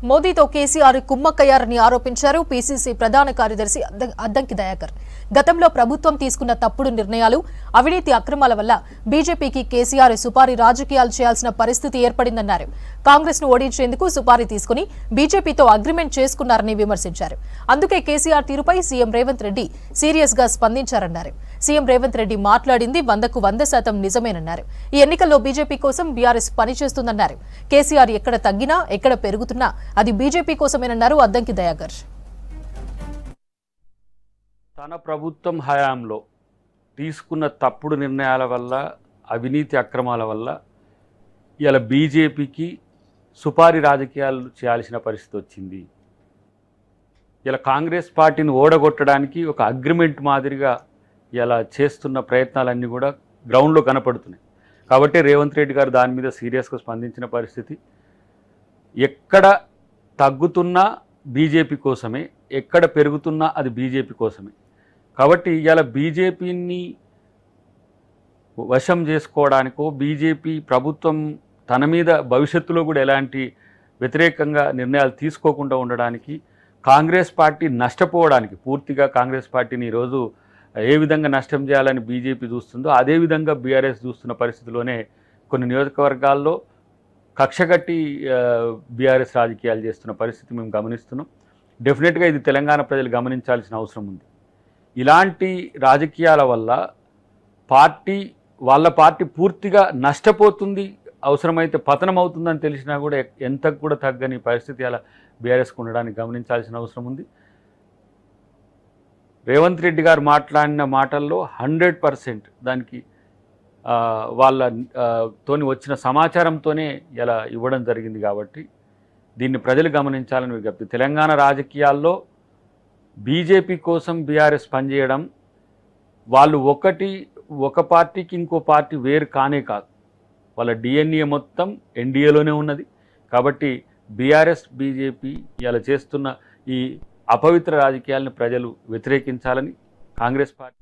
మోదీతో కేసీఆర్ కుమ్మక్కయ్యారని ఆరోపించారు పీసీసీ ప్రధాన కార్యదర్శి అద్దంకి దయాకర్. గతంలో ప్రభుత్వం తీసుకున్న తప్పుడు నిర్ణయాలు, అవినీతి అక్రమాల వల్ల బీజేపీకి కేసీఆర్ సుపారీ రాజకీయాలు చేయాల్సిన పరిస్థితి ఏర్పడిందన్నారు. కాంగ్రెస్ ను ఓడించేందుకు సుపారీ తీసుకుని బీజేపీతో అగ్రిమెంట్ చేసుకున్నారని విమర్శించారు. అందుకే కేసీఆర్ తీరుపై సీఎం రేవంత్ రెడ్డి సీరియస్ గా స్పందించారన్నారు. సీఎం రేవంత్ రెడ్డి మాట్లాడింది 100% నిజమేనన్నారు. ఈ ఎన్నికల్లో బీజేపీ కోసం బీఆర్ఎస్ పనిచేస్తుందన్నారు. కేసీఆర్ ఎక్కడ తగ్గినా ఎక్కడ పెరుగుతున్నా అది బీజేపీ కోసమేనన్నారు అద్దంకి దయాకర్. తన ప్రభుత్వం హయాంలో తీసుకున్న తప్పుడు నిర్ణయాల వల్ల, అవినీతి అక్రమాల వల్ల ఇలా బీజేపీకి సుపారీ రాజకీయాలు చేయాల్సిన పరిస్థితి వచ్చింది. ఇలా కాంగ్రెస్ పార్టీని ఓడగొట్టడానికి ఒక అగ్రిమెంట్ మాదిరిగా ఇలా చేస్తున్న ప్రయత్నాలన్నీ కూడా గ్రౌండ్లో కనపడుతున్నాయి. కాబట్టి రేవంత్ రెడ్డి గారు దాని మీద సీరియస్గా స్పందించిన పరిస్థితి. ఎక్కడ తగ్గుతున్నా బీజేపీ కోసమే, ఎక్కడ పెరుగుతున్నా అది బీజేపీ కోసమే. కాబట్టి ఇలా బీజేపీని వశం చేసుకోవడానికో, బీజేపీ ప్రభుత్వం తన మీద భవిష్యత్తులో కూడా ఎలాంటి వ్యతిరేకంగా నిర్ణయాలు తీసుకోకుండా ఉండడానికి, కాంగ్రెస్ పార్టీ నష్టపోవడానికి, పూర్తిగా కాంగ్రెస్ పార్టీని ఈరోజు ఏ విధంగా నష్టం చేయాలని బీజేపీ చూస్తుందో అదేవిధంగా బీఆర్ఎస్ చూస్తున్న పరిస్థితిలోనే కొన్ని నియోజకవర్గాల్లో కక్షగట్టి బీఆర్ఎస్ రాజకీయాలు చేస్తున్న పరిస్థితి మేము గమనిస్తున్నాం. డెఫినెట్గా ఇది తెలంగాణ ప్రజలు గమనించాల్సిన అవసరం ఉంది. ఇలాంటి రాజకీయాల వల్ల వాళ్ళ పార్టీ పూర్తిగా నష్టపోతుంది, అవసరమైతే పతనం అవుతుందని తెలిసినా కూడా ఎంత కూడా తగ్గని పరిస్థితి అలా బీఆర్ఎస్కు ఉండడానికి గమనించాల్సిన అవసరం ఉంది. రేవంత్ రెడ్డి గారు మాట్లాడిన మాటల్లో 100% దానికి వాళ్ళతోని వచ్చిన సమాచారంతోనే ఇలా ఇవ్వడం జరిగింది. కాబట్టి దీన్ని ప్రజలు గమనించాలని విజ్ఞప్తి. తెలంగాణ రాజకీయాల్లో బీజేపీ కోసం బీఆర్ఎస్ పనిచేయడం, వాళ్ళు ఒక పార్టీకి ఇంకో పార్టీ వేరు కానే కాదు. వాళ్ళ డిఎన్ఏ మొత్తం ఎన్డీఏలోనే ఉన్నది. కాబట్టి బీఆర్ఎస్ బీజేపీ ఇలా చేస్తున్న ఈ అపవిత్ర రాజకీయాలను ప్రజలు వ్యతిరేకించాలని కాంగ్రెస్ పార్టీ